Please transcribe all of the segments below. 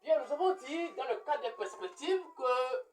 Bien, nous avons dit dans le cadre des perspectives que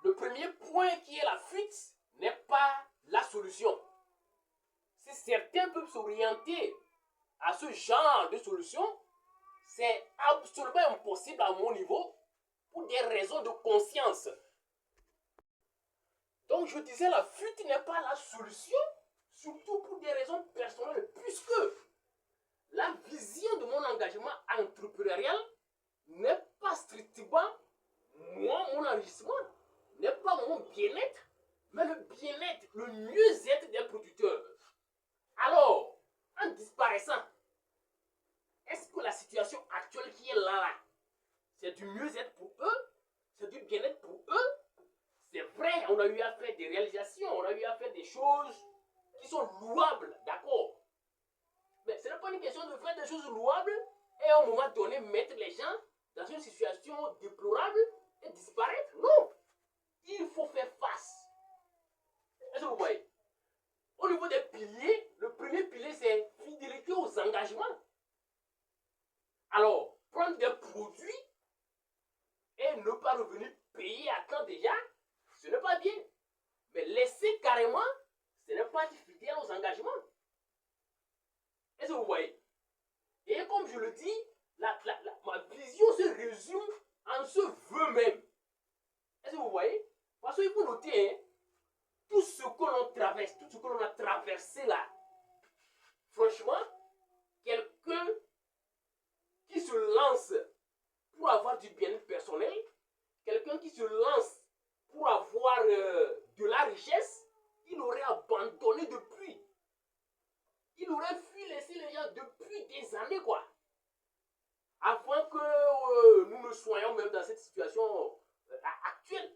le premier point qui est la fuite n'est pas la solution. Si certains peuvent s'orienter à ce genre de solution, c'est absolument impossible à mon niveau pour des raisons de conscience. Donc je disais, la fuite n'est pas la solution, surtout pour des raisons personnelles, puisque la vision de mon engagement entrepreneurial n'est pas strictement moi, mon enrichissement, n'est pas mon bien-être, mais le bien-être, le mieux-être des producteurs. Alors, en disparaissant, est-ce que la situation actuelle qui est là, c'est du mieux-être pour eux? C'est du bien-être pour eux? C'est vrai, on a eu à faire des réalisations, on a eu à faire des choses qui sont louables, d'accord? Mais ce n'est pas une question de faire des choses louables et à un moment donné mettre les gens dans une situation déplorable et disparaître. Non! Il faut faire face. Est-ce que vous voyez? Au niveau des piliers, le premier pilier, c'est fidélité aux engagements. Alors, prendre des produits et ne pas revenir payer à temps déjà, ce n'est pas bien. Mais laisser carrément, ce n'est pas être fidèle aux engagements. Est-ce que vous voyez? Et comme je le dis, ma vision se résume en ce vœu même. Est-ce que vous voyez? Parce qu'il faut noter, hein, tout ce que l'on traverse, tout ce que l'on a traversé là, franchement, quelqu'un qui se lance pour avoir du bien-être personnel, quelqu'un qui se lance pour avoir de la richesse, il aurait abandonné depuis. Il aurait fui laisser les gens depuis des années, quoi. Avant que nous ne soyons même dans cette situation actuelle.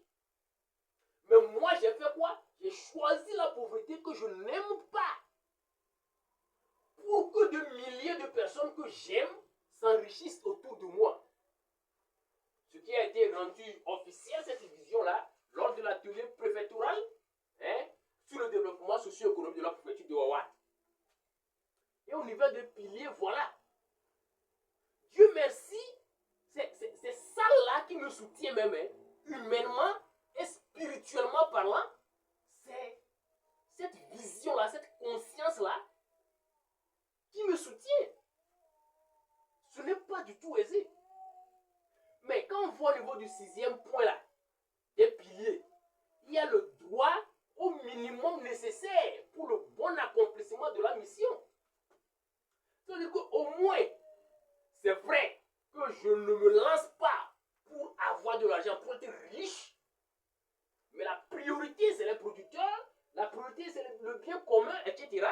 Mais moi, j'ai fait quoi? J'ai choisi la pauvreté que je n'aime pas. Pour que de milliers de personnes que j'aime s'enrichissent autour de moi. Ce qui a été rendu officiel, cette vision-là, lors de l'atelier préfectoral sur le développement socio-économique de la préfecture de Wawa. Et au niveau des piliers, voilà. Dieu merci, c'est ça là qui me soutient même, hein, humainement et spirituellement parlant. C'est cette vision-là, cette conscience-là qui me soutient. Ce n'est pas du tout aisé. Mais quand on voit au niveau du 6e point là, des piliers, il y a le droit au minimum nécessaire pour le bon accomplissement de la mission. C'est-à-dire qu'au moins, c'est vrai que je ne me lance pas pour avoir de l'argent, pour être riche, mais la priorité, c'est les producteurs, la priorité, c'est le bien commun, etc.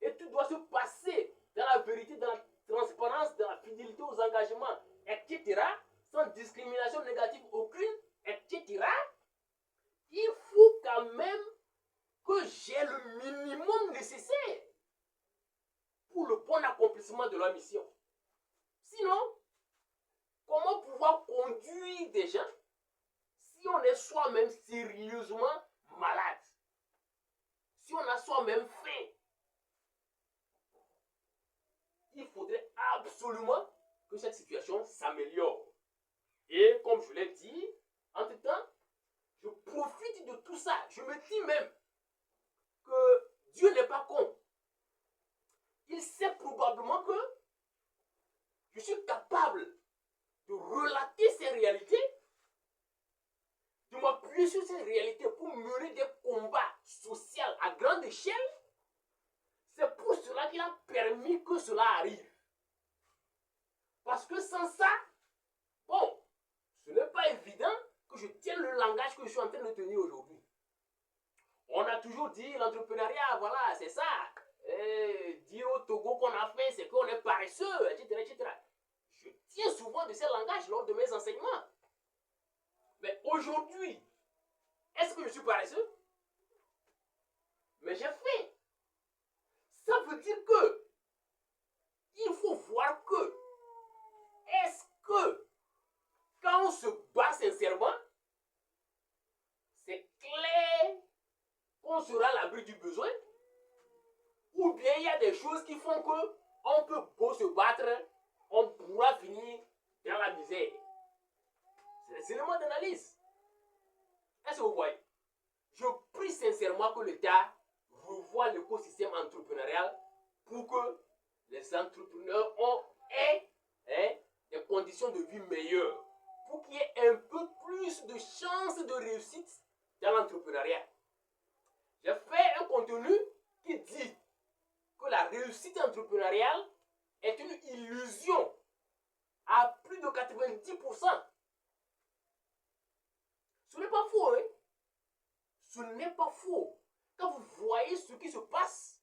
Et tout doit se passer dans la vérité, dans la transparence, dans la fidélité aux engagements, etc., sans discrimination négative aucune, etc. Il faut quand même que j'ai le minimum nécessaire pour le bon accomplissement de la mission. Sinon, comment pouvoir conduire des gens si on est soi-même sérieusement malade? Si on a soi-même faim? Il faudrait absolument que cette situation s'améliore. Et comme je l'ai dit, entre-temps, je profite de tout ça. Je me dis même que Dieu n'est pas con. Il sait probablement que je suis capable de relater ces réalités, de m'appuyer sur ces réalités pour mener des combats sociaux à grande échelle. C'est pour cela qu'il a permis que cela arrive. Parce que sans ça, bon, ce n'est pas évident que je tienne le langage que je suis en train de tenir aujourd'hui. On a toujours dit l'entrepreneuriat, voilà, c'est ça. Et dire au Togo qu'on a fait, c'est qu'on est paresseux, etc., etc. Je tiens souvent de ces langages lors de mes enseignements. Mais aujourd'hui, est-ce que je suis paresseux? Mais j'ai fait. Ça veut dire que il faut voir que est-ce que quand on se bat sincèrement, c'est clair qu'on sera à l'abri du besoin, ou bien il y a des choses qui font que on peut beau se battre, on pourra finir dans la misère. des éléments d'analyse. Est-ce que vous voyez? Je prie sincèrement que l'État revoie l'écosystème entrepreneurial pour que les entrepreneurs aient des conditions de vie meilleures, pour qu'il y ait un peu plus de chances de réussite dans l'entrepreneuriat. J'ai fait un contenu qui dit que la réussite entrepreneuriale est une illusion à plus de 90%. Ce n'est pas faux, hein? Ce n'est pas faux. Quand vous voyez ce qui se passe,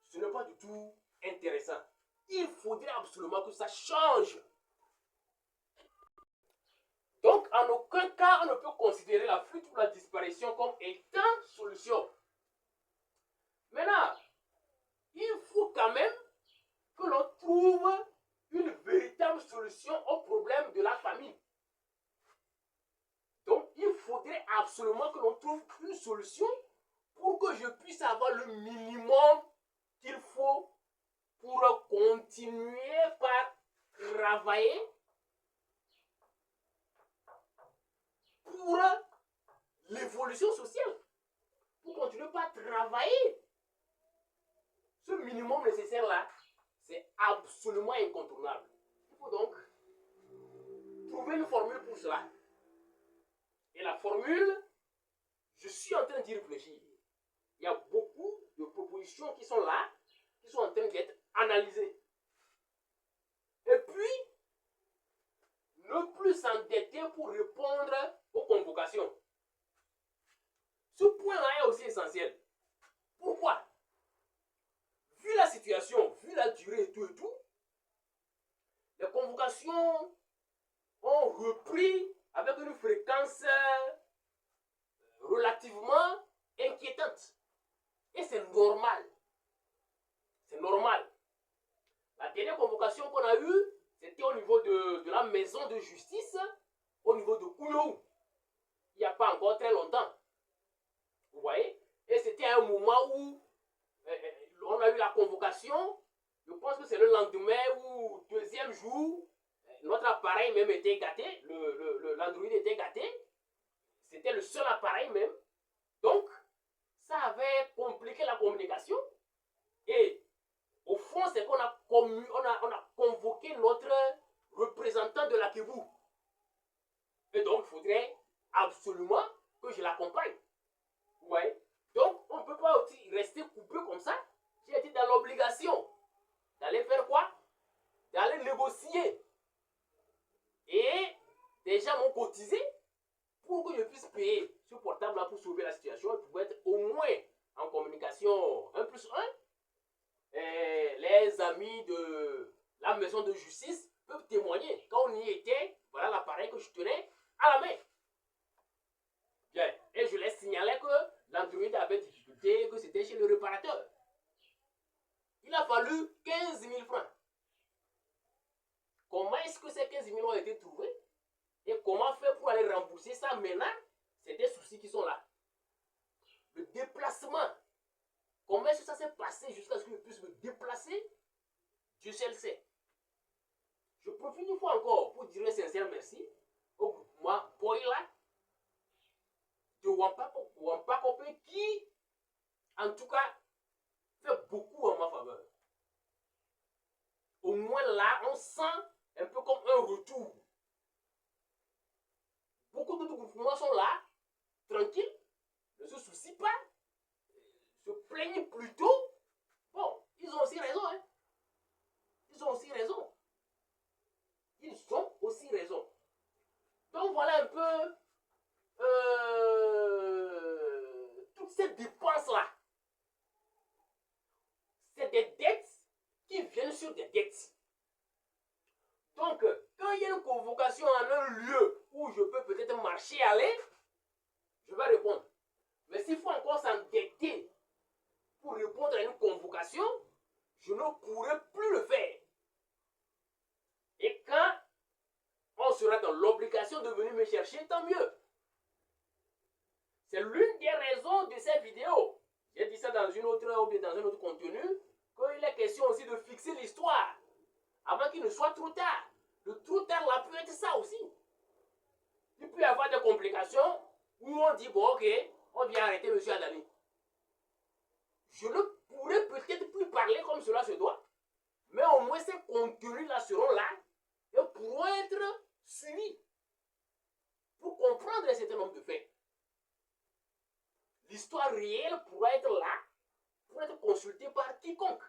ce n'est pas du tout intéressant. Il faudrait absolument que ça change. Donc, en aucun cas, on ne peut considérer la fuite ou la disparition comme étant solution. Maintenant, il faut quand même que l'on trouve une véritable solution au problème de la famille. Donc, il faudrait absolument que l'on trouve une solution pour que je puisse avoir le minimum qu'il faut pour continuer par travailler pour l'évolution sociale, pour continuer par travailler. Ce minimum nécessaire-là, c'est absolument incontournable. Il faut donc trouver une formule pour cela. Et la formule, je suis en train d'y réfléchir. Il y a beaucoup de propositions qui sont là, qui sont en train d'être analysées. Et puis, ne plus s'endetter pour répondre aux convocations. Ce point-là est aussi essentiel. Pourquoi? Vu la situation, vu la durée et tout, les convocations ont repris avec une fréquence relativement inquiétante. Et c'est normal. C'est normal. La dernière convocation qu'on a eue, c'était au niveau de la maison de justice, au niveau de Kounou. Il n'y a pas encore très longtemps. Vous voyez? Et c'était un moment où on a eu la convocation. Je pense que c'est le lendemain ou deuxième jour, notre appareil même était gâté, l'Android était gâté. C'était le seul appareil même. Donc, ça avait compliqué la communication. Et au fond, c'est qu'on a convoqué notre représentant de la Kébou. Et donc, il faudrait absolument que je l'accompagne. Vous voyez? Donc, on ne peut pas aussi rester coupé comme ça. J'ai été dans l'obligation d'aller faire quoi? D'aller négocier. Et déjà m'ont cotisé pour que je puisse payer ce portable-là pour sauver la situation et pour être au moins en communication 1+1. Et les amis de la maison de justice peuvent témoigner. Quand on y était, voilà l'appareil que je tenais à la main. Bien. Et je les signalais que l'Android avait des difficultés, que c'était chez le réparateur. Il a fallu 15 000 francs. Comment est-ce que ces 15 000 ont été trouvés? Et comment faire pour aller rembourser ça maintenant? C'est des soucis qui sont là. Le déplacement. Comment est-ce que ça s'est passé jusqu'à ce que je puisse me déplacer? Dieu seul sait. Je profite une fois encore pour dire un sincère merci au groupement Boyla de Wampakopé qui, en tout cas, fait beaucoup en ma faveur. Au moins là, on sent un peu comme un retour. Beaucoup d'autres groupements sont là, tranquilles, ne se soucient pas, se plaignent plutôt. Bon, ils ont aussi raison, hein. Ils ont aussi raison. Ils ont aussi raison. Donc voilà un peu toutes ces dépenses-là. C'est des dettes qui viennent sur des dettes. Donc, quand il y a une convocation en un lieu où je peux peut-être marcher, aller, je vais répondre. Mais s'il faut encore s'endetter pour répondre à une convocation, je ne pourrai plus le faire. Et quand on sera dans l'obligation de venir me chercher, tant mieux. C'est l'une des raisons de cette vidéo. J'ai dit ça dans une autre ou dans un autre contenu, qu'il est question aussi de fixer l'histoire avant qu'il ne soit trop tard. Le trop tard là peut être ça aussi. y avoir des complications où on dit, bon, ok, on vient arrêter M. Adani. Je ne pourrais peut-être plus parler comme cela se doit, mais au moins ces contenus-là seront là et pourront être suivis pour comprendre un certain nombre de faits. L'histoire réelle pourra être là pour être consultée par quiconque.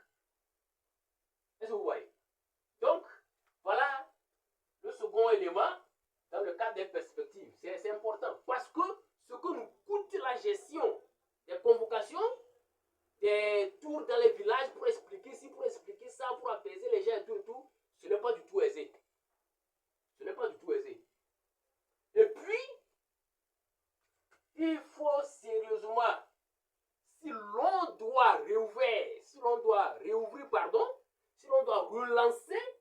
Est-ce que vous voyez? Donc, voilà le second élément dans le cadre des perspectives. C'est important parce que ce que nous coûte la gestion des convocations, des tours dans les villages pour expliquer ci, pour expliquer ça, pour apaiser les gens et tout, ce n'est pas du tout aisé. Ce n'est pas du tout aisé. Et puis, il faut sérieusement, si l'on doit réouvrir, si l'on doit relancer,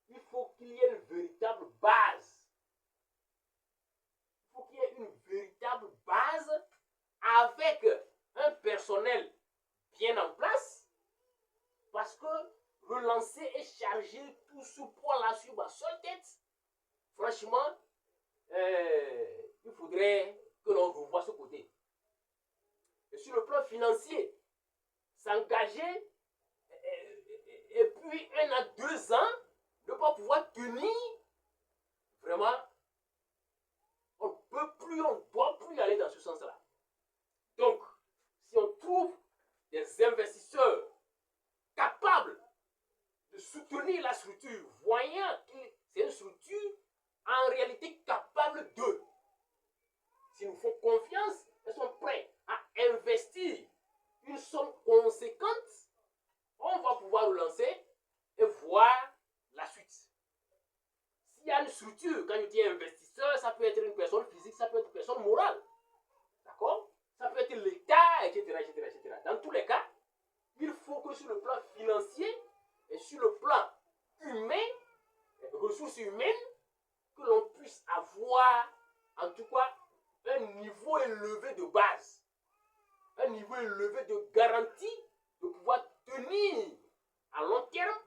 il faut qu'il y ait une véritable base. Il faut qu'il y ait une véritable base avec un personnel bien en place, parce que relancer et charger tout ce poids-là sur ma seule tête, franchement, il faudrait que l'on revoie ce côté. Et sur le plan financier, s'engager et puis 1 à 2 ans, ne pas pouvoir tenir, vraiment, on ne peut plus, on ne doit plus aller dans ce sens-là. Donc, si on trouve des investisseurs capables de soutenir la structure, voyant que c'est une structure en réalité capable d'eux, s'ils nous font confiance, ils sont prêts à investir une somme conséquente, on va pouvoir relancer et voir la suite. S'il y a une structure, quand je dis investisseur, ça peut être une personne physique, ça peut être une personne morale. D'accord? Ça peut être l'État, etc. Dans tous les cas, il faut que sur le plan financier et sur le plan humain, ressources humaines, que l'on puisse avoir, en tout cas, un niveau élevé de base, un niveau élevé de garantie de pouvoir tenir à long terme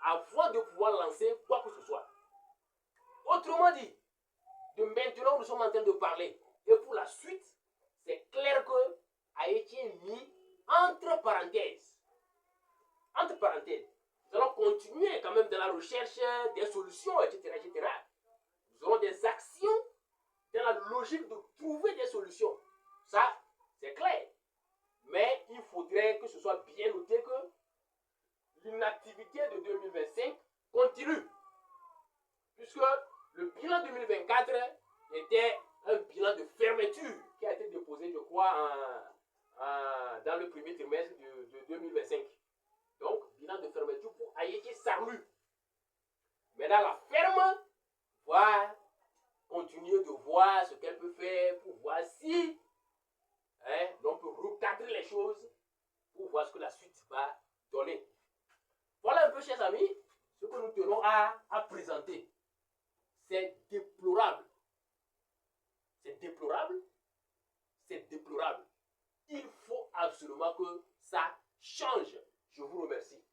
avant de pouvoir lancer quoi que ce soit. Autrement dit, de maintenant nous sommes en train de parler, et pour la suite, c'est clair que a été mis entre parenthèses. Entre parenthèses, nous allons continuer quand même dans la recherche des solutions, etc. Nous aurons des actions dans la logique de trouver des solutions. Ça, c'est clair. Mais il faudrait que ce soit bien noté que l'inactivité de 2025 continue. Puisque le bilan 2024 était un bilan de fermeture qui a été déposé, je crois, dans le premier trimestre de 2025. Donc, bilan de fermeture pour Haïti Sarlu. Maintenant, la ferme va continuer de voir ce qu'elle peut faire pour voir si l'on peut recadrer les choses pour voir ce que la suite va donner. Voilà un peu, chers amis, ce que nous tenons à présenter. C'est déplorable. C'est déplorable. C'est déplorable. Il faut absolument que ça change. Je vous remercie.